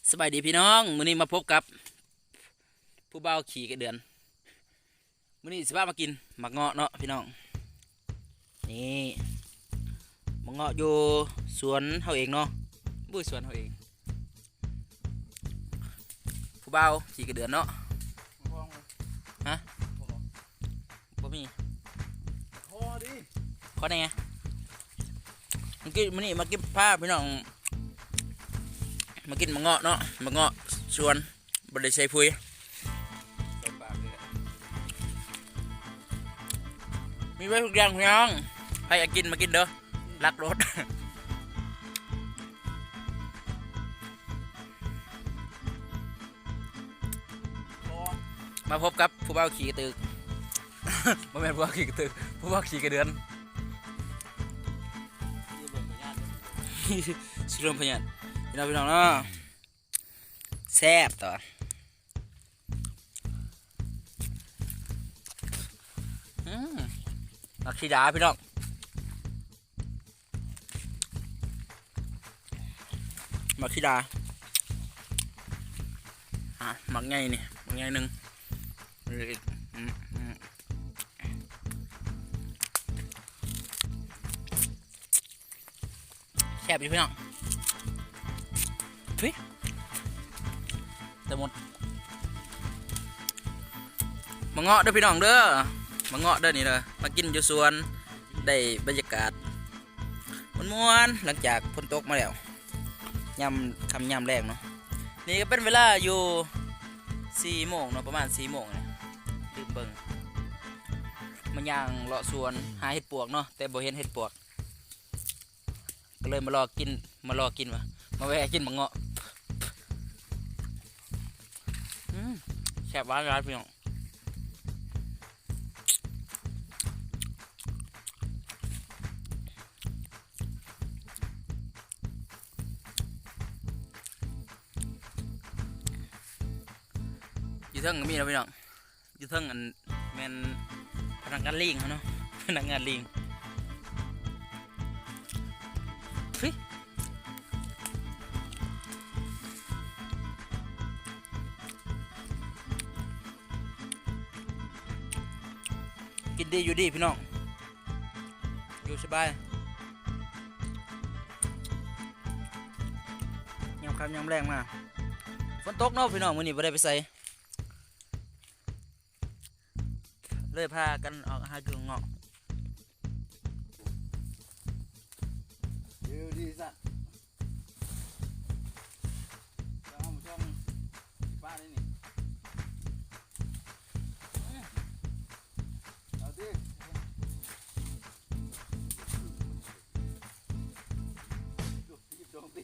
สบายดีพี่น้องมื้อนี้มาพบกับผู้บ่าวขี่กระเดือนมื้อนี้สิพามากินหมักเงาะเนาะพี่น้องนี่หมักเงาะอยู่สวนเฮาเองเนาะบุ้ยสวนเฮาเองผู้บ่าวขี่กระเดือนเนาะฮะบ่มีพอดิ ขอได้ไงเมื่อกี้มื้อนี้มากินพาพี่น้องมากินหมักเงาะเนาะหมักเงาะสวนบ่ได้ใส่ปุ๋ยมีไว้ทุกอย่างพี่น้องใครอยากกินมากินเด้อรักรถ พอ มาพบกับผู้บ่าวขี่กระตือ บ่แม่นผู้บ่าวขี่กระตือผู้บ่าวขี่กระเดือน คือเบิ่งไปญาติ สิรวมพยัญพี่น้องเนาะแซ่บต่อนักขีดาพี่น้องมักขีดามักไงนี่มักไงหนึ่งแซ่บอยู่พี่น้องทุยแต่หมดมาเงาะเด้อพี่น้องเด้อมาเงาะเด้อนี่เด้อมากินอยู่สวนได้บรรยากาศม่วนๆหลังจากฝนตกมาแล้วยำคำยำแรงเนาะนี่ก็เป็นเวลาอยู่4 โมงเนาะประมาณ4 โมงเนี่ยลืมเบิ่งมันย่างเลาะสวนหาเห็ดปวกเนาะแต่บ่เห็นเห็ดปวกก็เลยมารอกินวะมาแวะกินมาเงาะแซ่บหวานร้านพี่น้องอยู่เทิงก็มีนะพี่น้องอยู่เทิงอันแมนพนักงานลิงเขาเนาะ พนักงานลิงฟิกินดีอยู่ดีพี่น้องอยู่สบายยำคำยำแรงมาฝนตกเนาะพี่น้องมื้อนี้บ่ได้ไปใส่เลยพากันออกหากินเงาะ เดี๋ยวดีสัตว์จะเอามาช่องบ้านนี่เอาดิดูโดนตี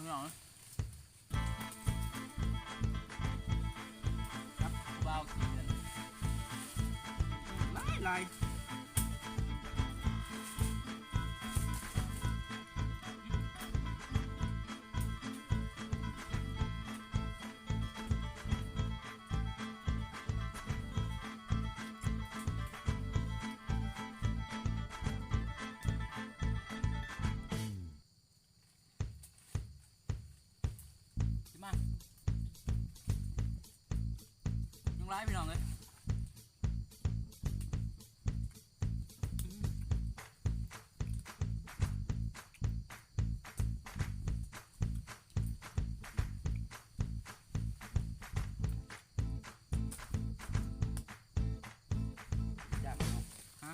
พี่น้องครับเบากินลายมายุงร้ายพี่น้องเลยอยากฮะ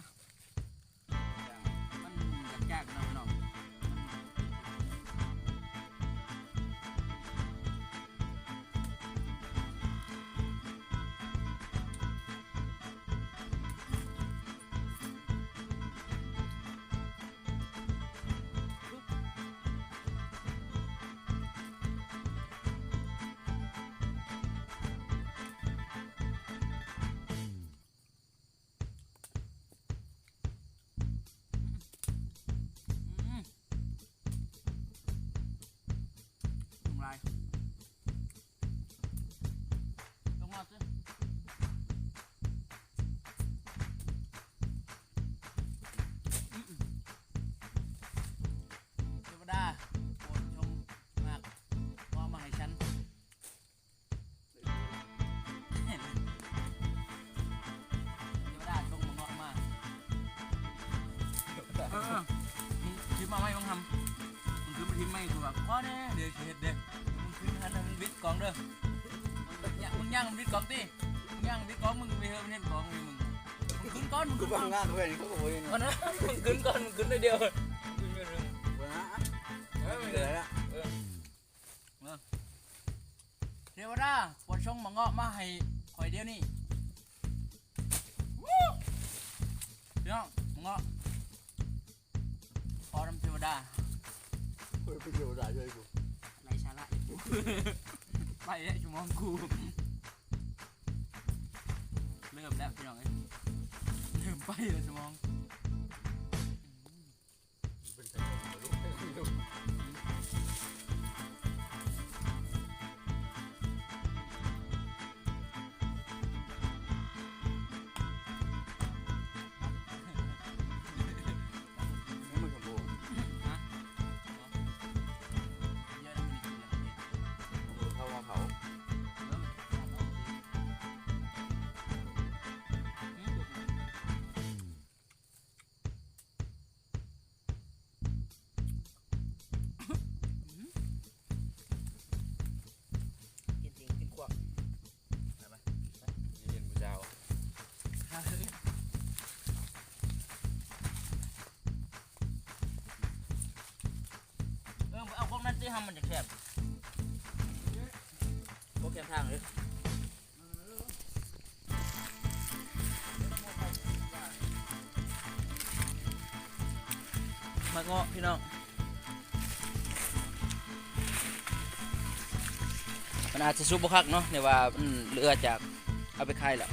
มาไม่มึงทำมึงขึ้นมาทีมไม่กูแบบพ่อเนี่ยเดี๋ยวเฮ็ดเด้มึงขึ้นทันมึงบิดกองเด้อมึงย่างมึงบิดกองตีมึงย่างบิดกองมึงไปเฮมึงเห็นกองมึงขึ้นก้อนมึง กู ขึ้น ฟังงานเพื่อนเขาก็โวย ก้อนนะมึงขึ้นก้อนมึงขึ้นได้เดียวขึ้นเรื่อง วันนะไม่เหลือแล้ว เทวดาปวดช่องมังเงาะมาให้ข่อยเดียวนี่พี่น้องมังเงาะพอทำเทวดา ไปเที่ยวได้เลยกู ไรชาระไปแล้วชั่วโมงกูเริ่มแล้วพี่น้องเอ้ยเริ่มไปแล้วชั่วโมง เป็นแต่ลูก ไม่ขโมย เยอะนะมันกินอย่างนี้ เข้ามาเขา กินจริงกินขวบ เย็นกูเจ้า เอาพวกนั้นที่ทำมันจะแคบพวกแคบทางเลยมาเงาะพี่น้องมันอาจจะซุปบะคักเนาะเนี่ยว่ามันเลือจากเอาไปขายแล้ว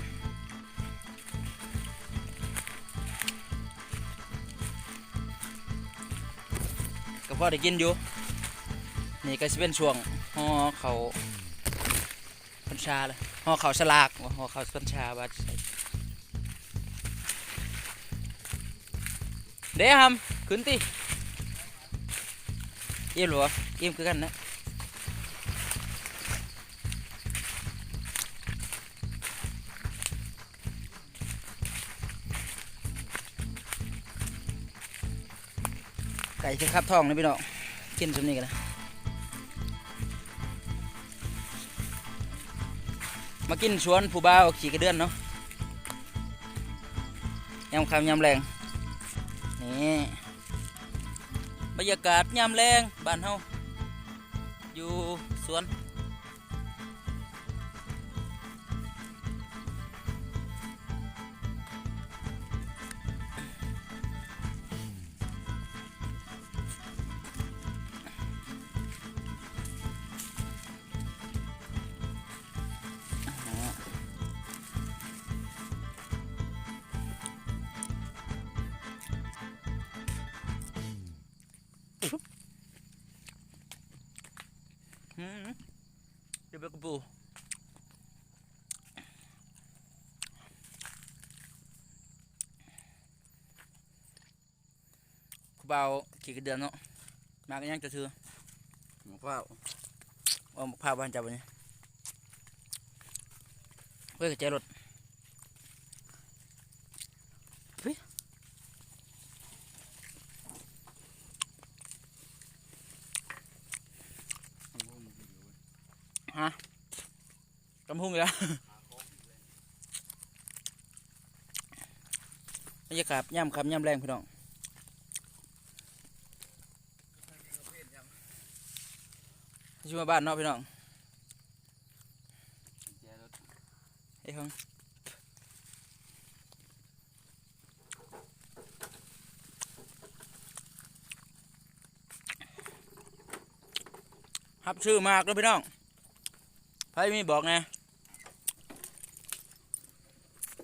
ก็พอได้กินอยู่นี่ก็จะเป็นช่วงห่อเขาพันชาเลยห่อเขาสลากห่อเขาพันชาบาดใส่เดี๋ยวทำขึ้นติเยี่ยมหรอเยี่ยมคือกันนะไก่ที่ขับท้องนะพี่น้องกินส่วนนี้กันนะมากินสวนผู้บ่าวขี่กระเดือนเนาะยำคำยำแรงนี่บรรยากาศยามแรงบ้านเฮาอยู่สวนเดี๋ยวไปกระปูกูเบาขี่กระเดือนเนาะมากันยังจะถือ หมูข้าว เอาพาบ้านจับวันนี้เฮ้ยกระเจรถเฮ้ยฮะกำพุ่งอีกแล้วบรรยากาศย่ำคำย่ำแรงพี่น้องชิมาบ้านเนาะพี่น้องไอ้ห้องฮับชื่อมากเลยพี่น้องไพ่มีบอกไง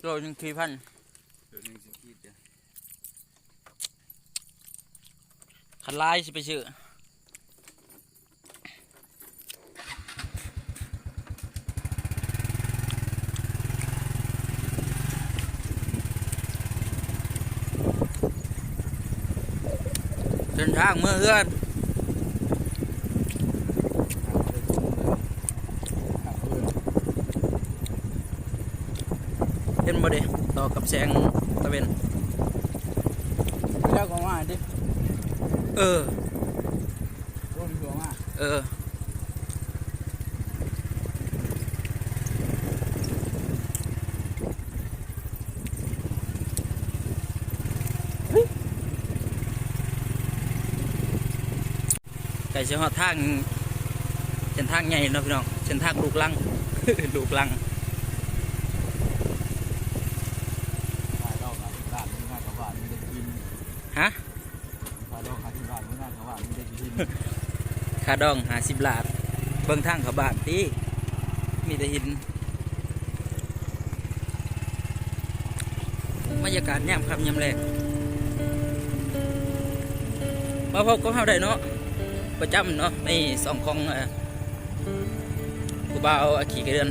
โล1,400 เดี๋ยวนึงสิคิดเดี๋ยว ขันลายสิไปชื่อเดินทางเมื่อเฮือนเห็นบ่เด้ต่อกับแสงตะเวน แล้วก็ว่าดิ เออ โอ้ยมันหัวมาก เออไก่เสียหอดทางเส้นทางใหญ่เนาะพี่น้องเส้นทางลูกลัง ลูกลัง ขายดอกขายที่บ้านไม่น่ากับว่าไม่ได้กิน ฮะ ขายดอกขายที่บ้านไม่น่ากับว่าไม่ได้กิน ค่าดอง50 ล้านเบิ่งทางเขาบ้านตีมีแต่หินบรรยากาศแนมครับยามแรงมาพบกับเฮาได้เนาะประจำเนาะในสองของผู้บ่าวขี่กระเดือน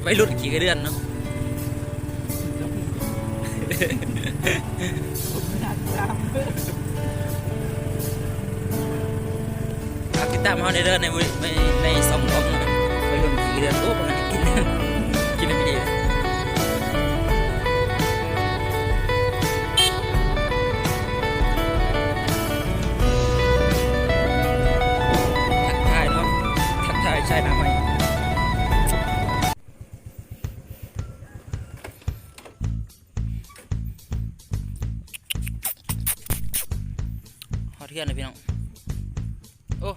วัยรุ่นขี่กระเดือนเนาะ ไม่น่าจะทำ ฝากติดตามเฮาในเดือนในสองของเนาะวัยรุ่นขี่กระเดือนโอ้ผมกิน กินได้ไม่ดีทักทายเนาะทักทายชายหน้าใหม่ฮอดเทือนเลยพี่น้องโอ้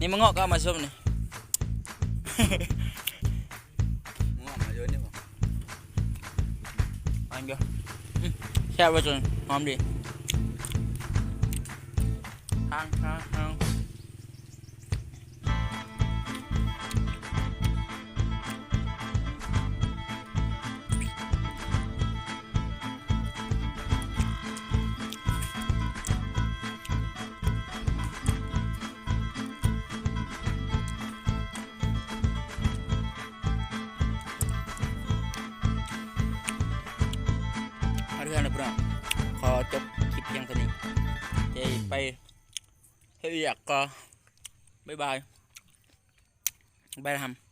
นี่มะเงาะก็เอามาชมนี่ งอกมาเยอะนี่หว่า อันเดียวแช่ไว้จนหอมดีทางเอาเรื่องนะพี่น้องขอจบคลิปเพียงเท่านี้จะไปเฮียกก็บ๊ายบายบายทำ